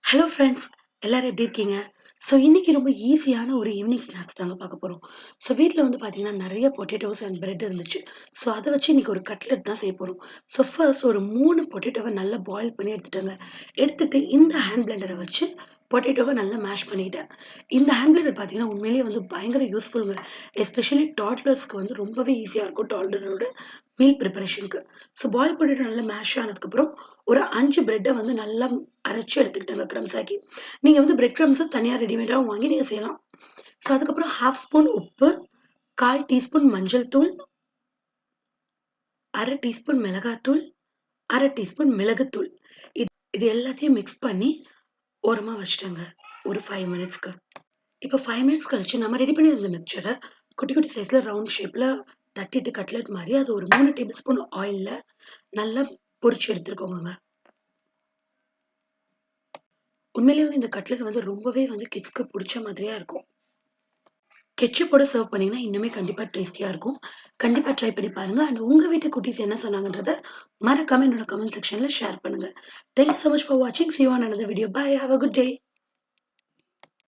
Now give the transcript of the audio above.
Hello friends, எல்லாரும் எப்படி இருக்கீங்க? ஸோ இன்னைக்கு ரொம்ப ஈஸியான ஒரு ஈவினிங் ஸ்நாக்ஸ் தாங்க பார்க்க போறோம். ஸோ வீட்ல வந்து பார்த்தீங்கன்னா, நெறைய பொட்டேட்டோஸ் அண்ட் பிரெட் இருந்துச்சு. ஸோ அத வச்சு இன்னைக்கு ஒரு கட்லெட் தான் செய்ய போறோம். ஸோ ஃபர்ஸ்ட் ஒரு 3 பொட்டேட்டோவ நல்லா பாயில் பண்ணி எடுத்துட்டேங்க. எடுத்துட்டு இந்த ஹேண்ட் பிளெண்டர வச்சு பொட்டேட்டோவ நல்லா மேஷ் பண்ணிட்டேன். இந்த ஹேண்ட் பிளெண்டர் பார்த்தீங்கன்னா, உண்மையிலேயே வந்து பயங்கர யூஸ்ஃபுல்ங்க. எஸ்பெஷலி டாட்லர்ஸ்க்கு வந்து ரொம்பவே ஈஸியா இருக்கும் டாட்லரோட மீல் ப்ரிப்பரேஷனுக்கு. ஸோ பாயில் பொட்டேட்டோ நல்லா மேஷ் ஆனதுக்கப்புறம், ஒரு 5 பிரெட்ட வந்து நல்லா அரைச்சு எடுத்துக்கிட்டேங்க கிரம்ஸ் ஆக்கி. நீங்க வந்து பிரெட் கிரம்ஸ தனியா ரெடிமேடாவும் வாங்கி நீங்க செய்யலாம். ஸோ அதுக்கப்புறம் 1/2 ஸ்பூன் உப்பு, 1/4 டீஸ்பூன் மஞ்சள் தூள், 1/2 டீஸ்பூன் மிளகாத்தூள், 1/2 டீஸ்பூன் மிளகுத்தூள். இது எல்லாத்தையும் மிக்ஸ் பண்ணி ஓரமா வச்சுட்டேங்க. ஒரு 5 மினிட்ஸ்க்கு. இப்போ 5 மினிட்ஸ் கழிச்சு நம்ம ரெடி பண்ணி வந்த மிக்ஸ்சர குட்டி குட்டி சைஸ்ல ரவுண்ட் ஷேப்ல தட்டிட்டு கட்லெட் மாரி அது ஒரு 3 டேபிள் ஸ்பூன் ஆயில்ல நல்லா பொரிச்சு எடுத்துக்கோங்கங்க. உண்மையிலேயே வந்து இந்த கட்லெட் வந்து ரொம்பவே வந்து கிட்ஸ்க்கு புடிச்ச மாதிரியா இருக்கும். கெட்சப்போட சர்வ் பண்ணீங்கன்னா, இன்னுமே கண்டிப்பா டேஸ்டியா இருக்கும். கண்டிப்பா ட்ரை பண்ணி பாருங்க. அண்ட் உங்க வீட்டு குட்டீஸ் என்ன சொன்னாங்கன்றத மறக்காம என்னோட கமெண்ட் செக்ஷன்ல ஷேர் பண்ணுங்க. Thank you so much for வாட்சிங். See you on another video. Bye. Have a good day.